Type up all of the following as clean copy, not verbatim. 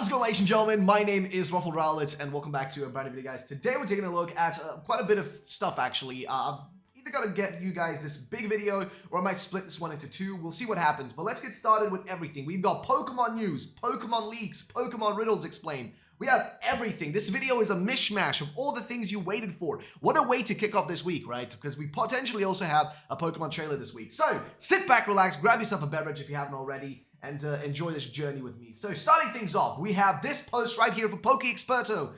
How's it going, ladies and gentlemen? My name is Ruffled Rowlets, and welcome back to a brand new video, guys. Today we're taking a look at quite a bit of stuff, actually. I'm either gonna get you guys this big video, or I might split this one into two. We'll see what happens, but let's get started with everything. We've got Pokemon news, Pokemon leaks, Pokemon riddles explained. We have everything. This video is a mishmash of all the things you waited for. What a way to kick off this week, right? Because we potentially also have a Pokemon trailer this week. So sit back, relax, grab yourself a beverage if you haven't already, and enjoy this journey with me. So starting things off, we have this post right here for PokeExperto.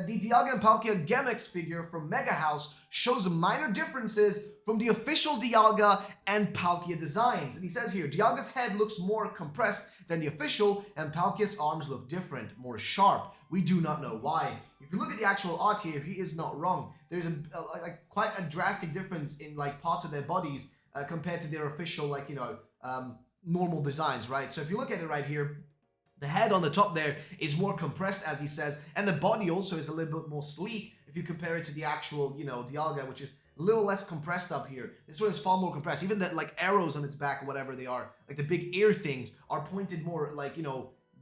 The Dialga and Palkia Gemex figure from Mega House shows minor differences from the official Dialga and Palkia designs. And he says here, Dialga's head looks more compressed than the official, and Palkia's arms look different, more sharp. We do not know why. If you look at the actual art here, he is not wrong. There's quite a drastic difference in like parts of their bodies compared to their official normal designs, right? So if you look at it right here, the head on the top there is more compressed, as he says, and the body also is a little bit more sleek if you compare it to the actual, Dialga, which is a little less compressed up here. This one is far more compressed. Even the like arrows on its back or whatever they are, like the big ear things, are pointed more like,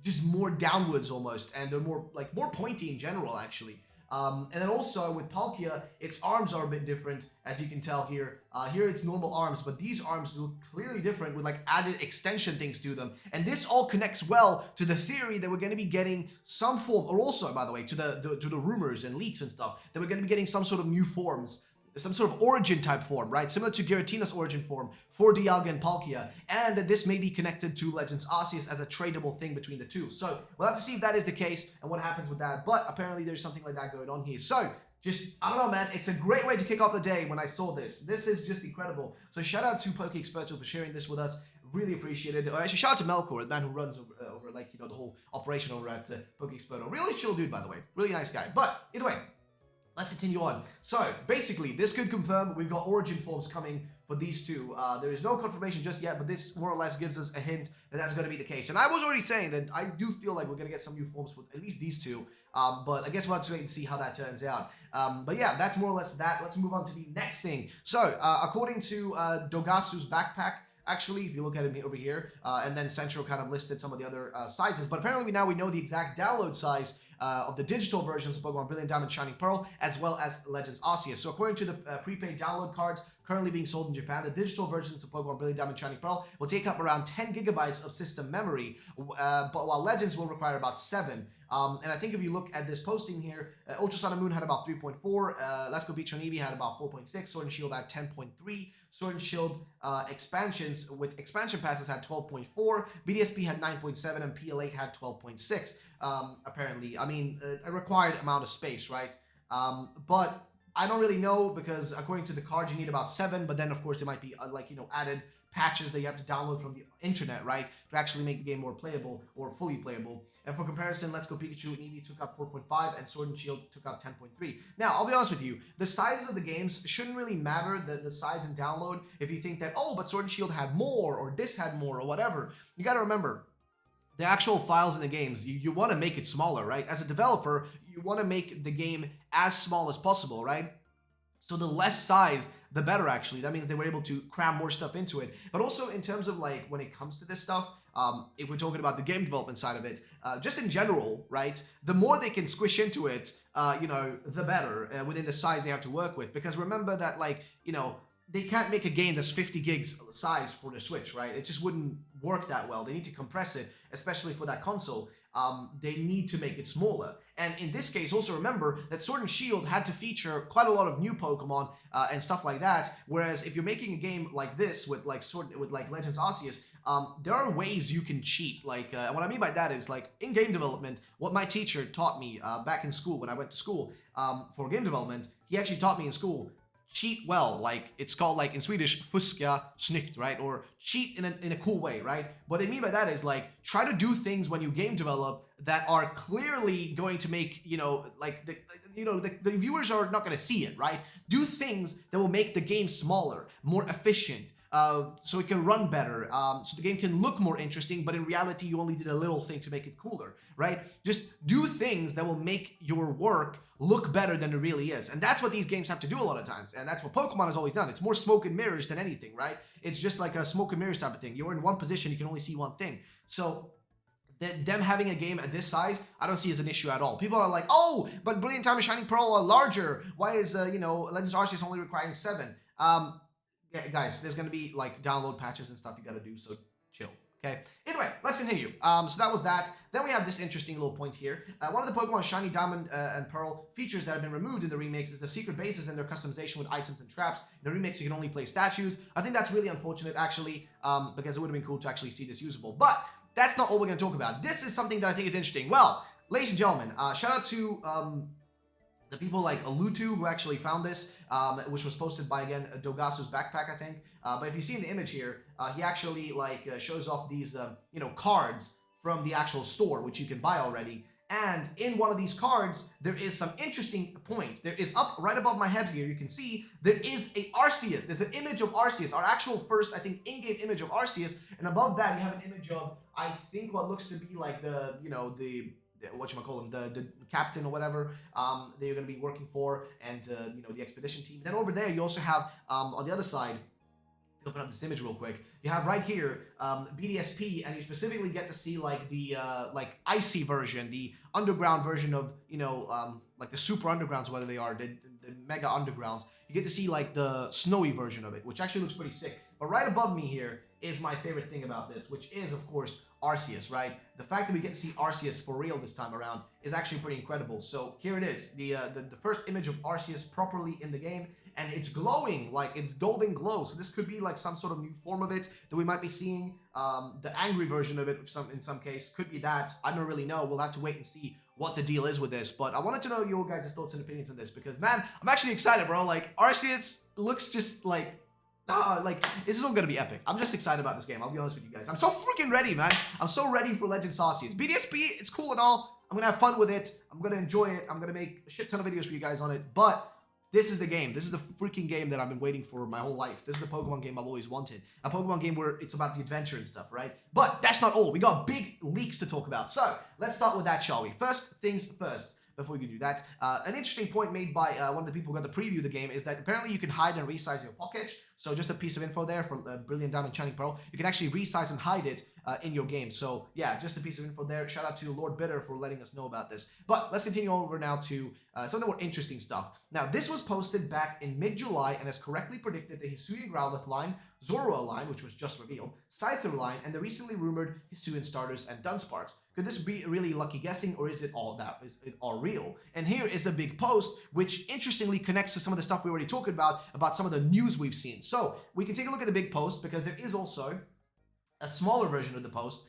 just more downwards almost, and they're more pointy in general, actually. And then also with Palkia, its arms are a bit different, as you can tell here. Here it's normal arms, but these arms look clearly different with like added extension things to them. And this all connects well to the theory that we're going to be getting some form, or also, by the way, to the rumors and leaks and stuff, that we're going to be getting some sort of new forms, some sort of origin type form, right? Similar to Giratina's origin form for Dialga and Palkia, and that this may be connected to Legends Arceus as a tradable thing between the two. So we'll have to see if that is the case and what happens with that, but apparently there's something like that going on here. So just, I don't know, man, it's a great way to kick off the day when I saw this. This is just incredible. So shout out to PokeExperto for sharing this with us. Really appreciate it. Actually, shout out to Melkor, the man who runs over the whole operation over at PokeExperto. Really chill dude, by the way. Really nice guy. But either way, let's continue on. So basically, this could confirm we've got origin forms coming for these two. There is no confirmation just yet, but this more or less gives us a hint that that's going to be the case. And I was already saying that I do feel like we're going to get some new forms with at least these two. But I guess we'll have to wait and see how that turns out. But yeah, that's more or less that. Let's move on to the next thing. So according to Dogasu's backpack, actually, if you look at it over here, and then Central kind of listed some of the other sizes, but apparently now we know the exact download size of the digital versions of Pokemon Brilliant Diamond, Shining Pearl, as well as Legends Arceus. So according to the prepaid download cards currently being sold in Japan, the digital versions of Pokemon Brilliant Diamond, Shining Pearl will take up around 10 gigabytes of system memory, but while Legends will require about 7. And I think if you look at this posting here, Ultra Sun and Moon had about 3.4, Let's Go Beach on Eevee had about 4.6, Sword and Shield had 10.3, Sword and Shield expansions with expansion passes had 12.4, BDSP had 9.7, and PL8 had 12.6. Apparently, I mean, a required amount of space, right? But I don't really know, because according to the card, you need about 7, but then of course there might be added patches that you have to download from the internet, right, to actually make the game more playable or fully playable. And for comparison, Let's Go Pikachu and Eevee took up 4.5 and Sword and Shield took up 10.3. Now, I'll be honest with you, the sizes of the games shouldn't really matter, the size and download, if you think that, oh, but Sword and Shield had more, or this had more, or whatever. You got to remember, the actual files in the games, you want to make it smaller, right? As a developer, you want to make the game as small as possible, right? So the less size, the better, actually. That means they were able to cram more stuff into it. But also in terms of like when it comes to this stuff, if we're talking about the game development side of it, just in general, right, the more they can squish into it, the better within the size they have to work with. Because remember that, like, they can't make a game that's 50 gigs size for the Switch, right? It just wouldn't work that well. They need to compress it, especially for that console. They need to make it smaller. And in this case, also remember that Sword and Shield had to feature quite a lot of new Pokemon and stuff like that. Whereas if you're making a game like this with like Legends Arceus, there are ways you can cheat. Like what I mean by that is, like, in game development, what my teacher taught me back in school when I went to school for game development, he actually taught me in school, cheat well. Like, it's called, like, in Swedish, fuska snyggt, right? Or cheat in a cool way, right? What I mean by that is, like, try to do things when you game develop that are clearly going to make, the viewers are not going to see it, right? Do things that will make the game smaller, more efficient, so it can run better, so the game can look more interesting, but in reality, you only did a little thing to make it cooler, right? Just do things that will make your work look better than it really is. And that's what these games have to do a lot of times. And that's what Pokemon has always done. It's more smoke and mirrors than anything, right? It's just like a smoke and mirrors type of thing. You're in one position, you can only see one thing. So them having a game at this size, I don't see as an issue at all. People are like, oh, but Brilliant Diamond and Shining Pearl are larger. Why is, Legends Arceus only requiring 7? Yeah, guys, there's going to be, like, download patches and stuff you got to do, so chill. Okay. Anyway, let's continue. So that was that. Then we have this interesting little point here. One of the Pokemon Shiny Diamond and Pearl features that have been removed in the remakes is the secret bases and their customization with items and traps. In the remakes, you can only play statues. I think that's really unfortunate, actually, because it would have been cool to actually see this usable. But that's not all we're going to talk about. This is something that I think is interesting. Well, ladies and gentlemen, shout out to the people like Alutu who actually found this, which was posted by, again, Dogasu's backpack, I think. But if you see in the image here, he actually shows off these, cards from the actual store, which you can buy already. And in one of these cards, there is some interesting points. There is up right above my head here, you can see there is a Arceus. There's an image of Arceus, our actual first, I think, in-game image of Arceus. And above that, you have an image of, I think, what looks to be like the whatchamacallit, the captain or whatever that you're going to be working for, and the expedition team. Then over there, you also have on the other side, open up this image real quick. You have right here BDSP, and you specifically get to see like the icy version, the underground version of like the super undergrounds, whether they are the mega undergrounds. You get to see like the snowy version of it, which actually looks pretty sick. But right above me here is my favorite thing about this, which is of course Arceus, right? The fact that we get to see Arceus for real this time around is actually pretty incredible. So here it is, the first image of Arceus properly in the game. And it's glowing, like it's golden glow. So this could be like some sort of new form of it that we might be seeing. The angry version of it in some case could be that. I don't really know. We'll have to wait and see what the deal is with this. But I wanted to know your guys' thoughts and opinions on this because, man, I'm actually excited, bro. Like, Arceus looks just like this is all gonna be epic. I'm just excited about this game. I'll be honest with you guys. I'm so freaking ready, man. I'm so ready for Legends Arceus. BDSP, it's cool and all. I'm gonna have fun with it. I'm gonna enjoy it. I'm gonna make a shit ton of videos for you guys on it. But this is the game. This is the freaking game that I've been waiting for my whole life. This is the Pokemon game I've always wanted. A Pokemon game where it's about the adventure and stuff, right? But that's not all. We got big leaks to talk about. So let's start with that, shall we? First things first. Before we can do that, an interesting point made by one of the people who got to preview the game is that apparently you can hide and resize your pocket. So just a piece of info there for Brilliant Diamond Shining Pearl. You can actually resize and hide it in your game. So yeah, just a piece of info there. Shout out to Lord Bitter for letting us know about this. But let's continue over now to some of the more interesting stuff. Now, this was posted back in mid-July and has correctly predicted the Hisuian Growlithe line, Zorua line, which was just revealed, Scyther line, and the recently rumored Hisuian starters and Dunsparks. Could this be really lucky guessing, or is it all real? And here is a big post, which interestingly connects to some of the stuff we already talked about some of the news we've seen. So we can take a look at the big post because there is also a smaller version of the post,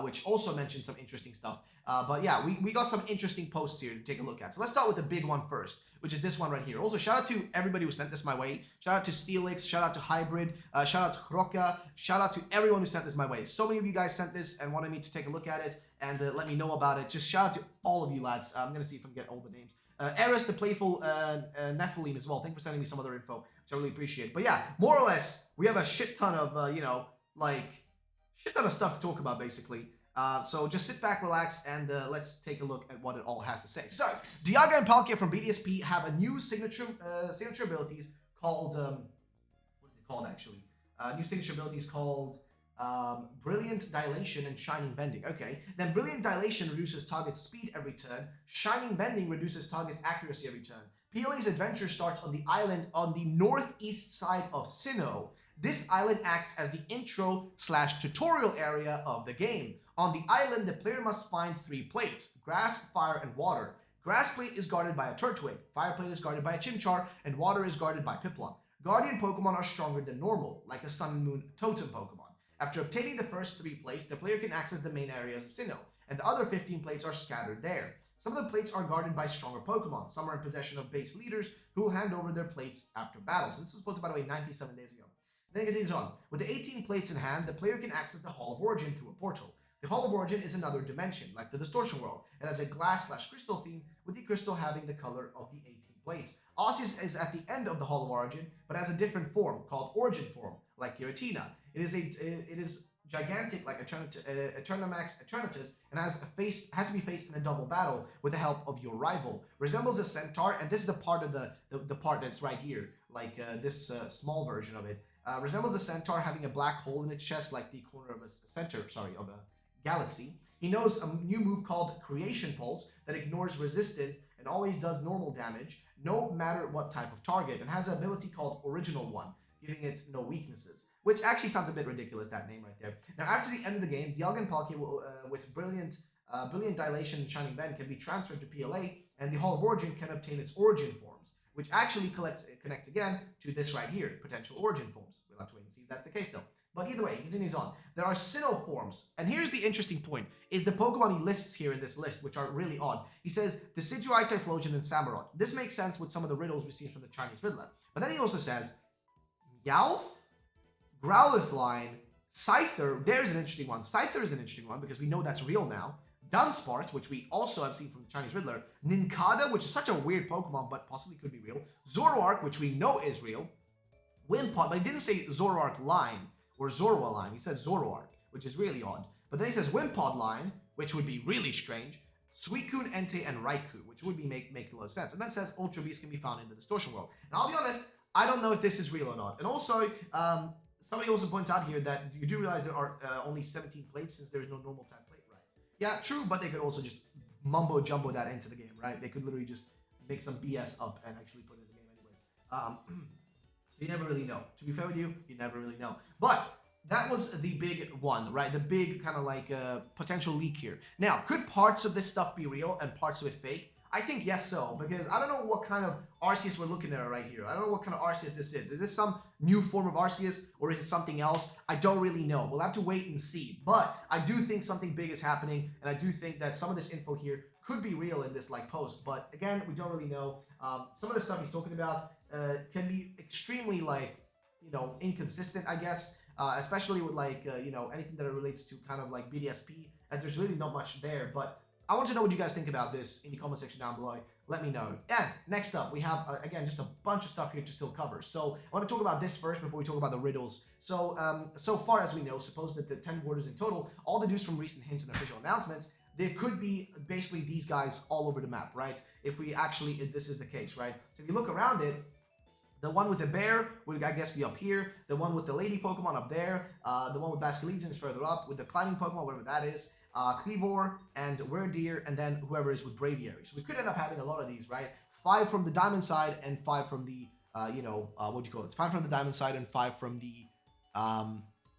which also mentions some interesting stuff. But yeah, we got some interesting posts here to take a look at. So let's start with the big one first, which is this one right here. Also, shout out to everybody who sent this my way. Shout out to Steelix, shout out to Hybrid, shout out to Kroka, shout out to everyone who sent this my way. So many of you guys sent this and wanted me to take a look at it and let me know about it. Just shout out to all of you lads. I'm going to see if I can get all the names. Eris, the Playful Nephilim as well. Thank you for sending me some other info, which I really appreciate. But yeah, more or less, we have a shit ton of, shit ton of stuff to talk about, basically. So just sit back, relax, and let's take a look at what it all has to say. So, Dialga and Palkia from BDSP have a new signature abilities called, what is it called actually? New signature abilities called Brilliant Dilation and Shining Bending. Okay, then Brilliant Dilation reduces target's speed every turn. Shining Bending reduces target's accuracy every turn. PLA's adventure starts on the island on the northeast side of Sinnoh. This island acts as the intro/tutorial area of the game. On the island, the player must find 3 plates: grass, fire, and water. Grass plate is guarded by a Turtwig, fire plate is guarded by a Chimchar, and water is guarded by Piplup. Guardian Pokemon are stronger than normal, like a Sun and Moon totem Pokemon. After obtaining the first 3 plates, the player can access the main areas of Sinnoh, and the other 15 plates are scattered there. Some of the plates are guarded by stronger Pokemon. Some are in possession of base leaders who will hand over their plates after battles. And this was posted, by the way, 97 days ago. Then it continues on. With the 18 plates in hand, the player can access the Hall of Origin through a portal. The Hall of Origin is another dimension, like the Distortion World. It has a glass/crystal theme, with the crystal having the color of the 18 plates. Arceus is at the end of the Hall of Origin, but has a different form, called Origin form, like Giratina. It is gigantic, like Eternamax Eternatus, and has to be faced in a double battle with the help of your rival. Resembles a centaur, and this is the part of the part that's right here, like this small version of it. Resembles a centaur having a black hole in its chest, like the corner of a galaxy. He knows a new move called Creation Pulse that ignores resistance and always does normal damage, no matter what type of target, and has an ability called Original One, giving it no weaknesses. Which actually sounds a bit ridiculous, that name right there. Now, after the end of the game, the Dialga Palkia with Brilliant Dilation and Shining Bend can be transferred to PLA, and the Hall of Origin can obtain its Origin forms, which actually connects again to this right here, potential Origin forms. We'll have to wait and see if that's the case, though. But either way, he continues on. There are Sinnoh forms, and here's the interesting point, is the Pokemon he lists here in this list, which are really odd. He says, Decidueye, Typhlosion, and Samurott. This makes sense with some of the riddles we've seen from the Chinese Riddler. But then he also says, Meowth, Growlithe line, Scyther, there's an interesting one. Scyther is an interesting one because we know that's real now. Dunsparce, which we also have seen from the Chinese Riddler. Nincada, which is such a weird Pokemon, but possibly could be real. Zoroark, which we know is real. Wimpod, but he didn't say Zoroark line or Zorua line. He said Zoroark, which is really odd. But then he says Wimpod line, which would be really strange. Suicune, Entei, and Raikou, which would be make a lot of sense. And then says Ultra Beast can be found in the Distortion World. Now, I'll be honest, I don't know if this is real or not. And also, somebody also points out here that you do realize there are only 17 plates since there is no normal type plate, right? Yeah, true, but they could also just mumbo-jumbo that into the game, right? They could literally just make some BS up and actually put it in the game anyways. So you never really know. To be fair with you, you never really know. But that was the big one, right? The big kind of like potential leak here. Now, could parts of this stuff be real and parts of it fake? I think yes so, because I don't know what kind of Arceus we're looking at right here. I don't know what kind of Arceus this is. Is this some new form of Arceus or is it something else? I don't really know. We'll have to wait and see. But I do think something big is happening, and I do think that some of this info here could be real in this like post. But again, we don't really know. Some of the stuff he's talking about can be extremely like, you know, inconsistent, I guess. Especially with like, you know, anything that relates to kind of like BDSP, as there's really not much there. But I want to know what you guys think about this in the comment section down below. Let me know. And next up, we have, again, just a bunch of stuff here to still cover. So I want to talk about this first before we talk about the riddles. So, so far as we know, suppose that the 10 borders in total, all deduced from recent hints and official announcements, there could be basically these guys all over the map, right? If we actually, if this is the case, right? So if you look around it, the one with the bear would, I guess, be up here. The one with the lady Pokemon up there. The one with Basculegion is further up. With the climbing Pokemon, whatever that is. Cleavor and Werdeer, and then whoever is with Braviary. So we could end up having a lot of these, right? 5 from the Diamond side and 5 from the, you know, what do you call it? 5 from the Diamond side and 5 from the,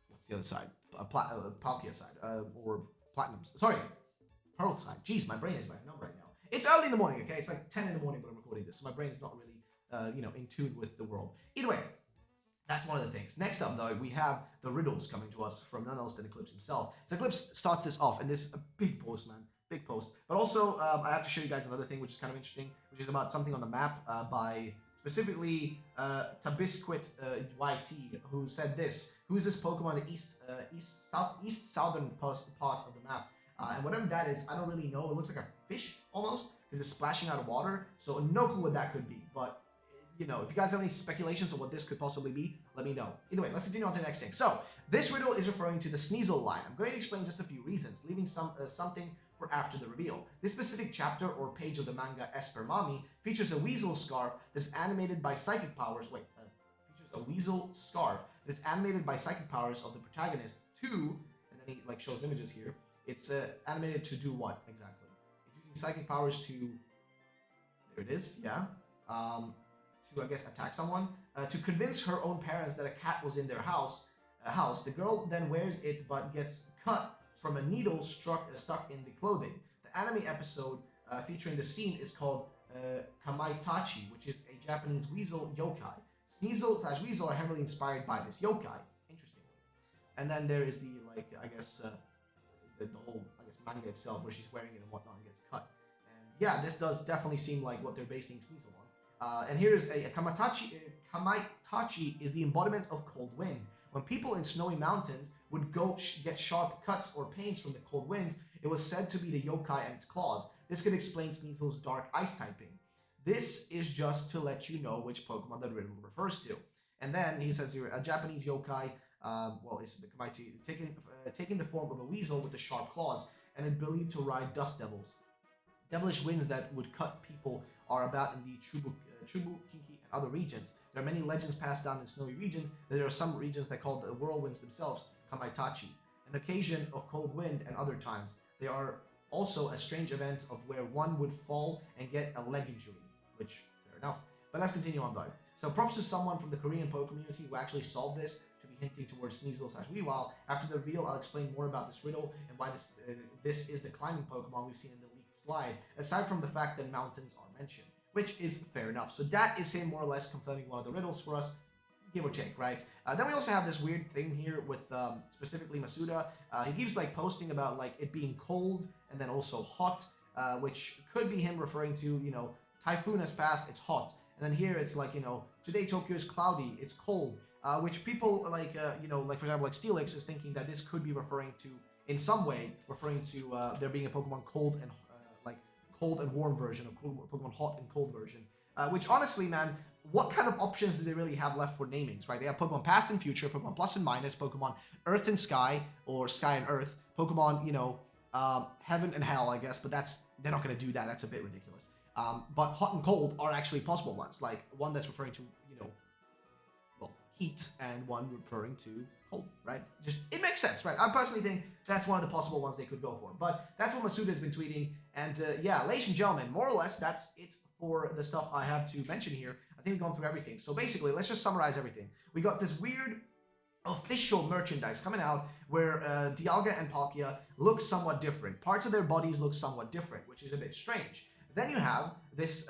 what's the other side? Palkia side, or Platinum. Sorry, Pearl side. Jeez, my brain is like numb right now. It's early in the morning, okay? It's like 10 in the morning when I'm recording this, so my brain is not really, you know, in tune with the world. Either way, that's one of the things. Next up, though, we have the riddles coming to us from none else than Eclipse himself. So Eclipse starts this off, and this is a big post, man. Big post. But also, I have to show you guys another thing, which is kind of interesting, which is about something on the map by specifically Tabisquit YT, who said this. Who is this Pokemon in east southern part of the map? And whatever that is, I don't really know. It looks like a fish, almost, because it's splashing out of water. So no clue what that could be, but you know, if you guys have any speculations on what this could possibly be, let me know. Either way, let's continue on to the next thing. So, this riddle is referring to the Sneasel line. I'm going to explain just a few reasons, leaving something for after the reveal. This specific chapter or page of the manga Esper Mami features a weasel scarf that is animated by psychic powers. Features a weasel scarf that is animated by psychic powers of the protagonist to, and then he like shows images here. It's animated to do what exactly? It's using psychic powers to, there it is, yeah. To, I guess, attack someone, to convince her own parents that a cat was in their house. The girl then wears it but gets cut from a needle stuck in the clothing. The anime episode featuring the scene is called Kamatachi, which is a Japanese weasel yokai. Sneasel/weasel are heavily inspired by this yokai, interestingly. And then there is the, like, I guess, the whole, I guess, manga itself, where she's wearing it and whatnot and gets cut. And yeah, this does definitely seem like what they're basing Sneasel on. And here's a Kamatachi. Kamatachi is the embodiment of cold wind. When people in snowy mountains would go get sharp cuts or pains from the cold winds, it was said to be the yokai and its claws. This could explain Sneasel's dark ice typing. This is just to let you know which Pokemon the riddle refers to. And then he says here, a Japanese yokai, well, it's the Kamatachi, taking the form of a weasel with the sharp claws, and is believed to ride dust devils. Devilish winds that would cut people are about in the Chubu, Kinki, and other regions. There are many legends passed down in snowy regions. There are some regions that call the whirlwinds themselves Kamatachi. an occasion of cold wind, and other times. They are also a strange event of where one would fall and get a leg injury, which, fair enough. But let's continue on though. So props to someone from the Korean Poke community who actually solved this to be hinting towards Sneasel/Weavile. After the reveal, I'll explain more about this riddle and why this is the climbing Pokemon we've seen in the leaked slide, aside from the fact that mountains are mentioned, which is fair enough. So that is him more or less confirming one of the riddles for us, give or take, right? Then we also have this weird thing here with specifically Masuda. He keeps like posting about like it being cold and then also hot, which could be him referring to, you know, typhoon has passed, it's hot. And then here it's like, you know, today Tokyo is cloudy, it's cold, which people like, you know, like for example, like Steelix is thinking that this could be referring to, in some way, referring to there being a Pokemon cold and warm version, a Pokemon hot and cold version. Which honestly, man, what kind of options do they really have left for namings, right? They have Pokemon Past and Future, Pokemon Plus and Minus, Pokemon Earth and Sky, or Sky and Earth, Pokemon, you know, Heaven and Hell, I guess, but they're not going to do that. That's a bit ridiculous. But hot and cold are actually possible ones, like one that's referring to, you know, well, heat, and one referring to cold, right? Just, it makes sense, right? I personally think that's one of the possible ones they could go for. But that's what Masuda has been tweeting, and yeah, ladies and gentlemen, more or less, that's it for the stuff I have to mention here. I think we've gone through everything. So basically, let's just summarize everything. We got this weird official merchandise coming out where Dialga and Palkia look somewhat different. Parts of their bodies look somewhat different, which is a bit strange. Then you have this,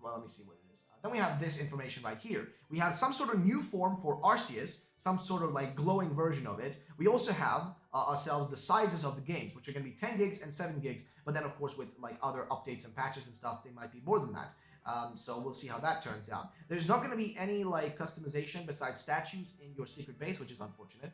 well, let me see what it is. Then we have this information right here. We have some sort of new form for Arceus, some sort of like glowing version of it. We also have ourselves the sizes of the games, which are going to be 10 gigs and 7 gigs. But then, of course, with like other updates and patches and stuff, they might be more than that. So we'll see how that turns out. There's not going to be any like customization besides statues in your secret base, which is unfortunate.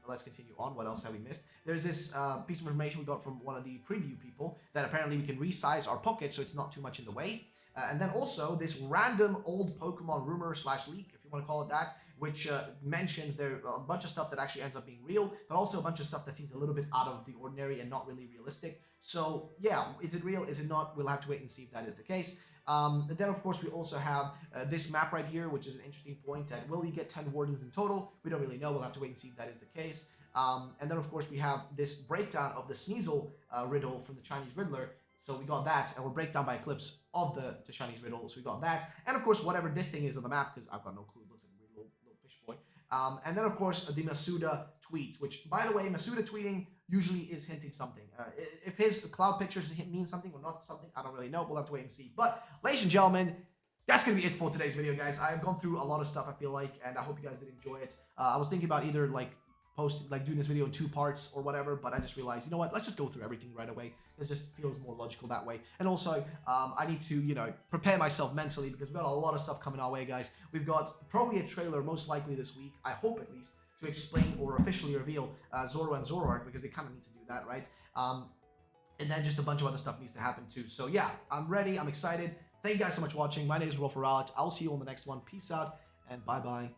Let's continue on. What else have we missed? There's this piece of information we got from one of the preview people that apparently we can resize our pocket so it's not too much in the way. And then also this random old Pokemon rumor / leak, if you want to call it that, which mentions there a bunch of stuff that actually ends up being real, but also a bunch of stuff that seems a little bit out of the ordinary and not really realistic. So yeah, is it real? Is it not? We'll have to wait and see if that is the case. Then, of course, we also have this map right here, which is an interesting point. And will we get 10 Wardens in total? We don't really know. We'll have to wait and see if that is the case. And then, of course, we have this breakdown of the Sneasel riddle from the Chinese Riddler. So we got that, and we're breakdown by Eclipse of the Chinese riddle. So we got that. And, of course, whatever this thing is on the map, because I've got no clue. It looks like a weird little fish boy. And then, of course, the Masuda tweets, which, by the way, Masuda tweeting usually is hinting something. If his cloud pictures mean something or not something, I don't really know. We'll have to wait and see. But, ladies and gentlemen, that's going to be it for today's video, guys. I've gone through a lot of stuff, I feel like, and I hope you guys did enjoy it. I was thinking about either, like, doing this video in 2 parts or whatever, but I just realized, you know what, let's just go through everything right away. It just feels more logical that way. And also, I need to, you know, prepare myself mentally because we've got a lot of stuff coming our way, guys. We've got probably a trailer, most likely this week, I hope at least, to explain or officially reveal Zoro and Zoroark, because they kind of need to do that, right? And then just a bunch of other stuff needs to happen too. So yeah, I'm ready, I'm excited. Thank you guys so much for watching. My name is Rolf Ralat. I'll see you on the next one. Peace out, and bye-bye.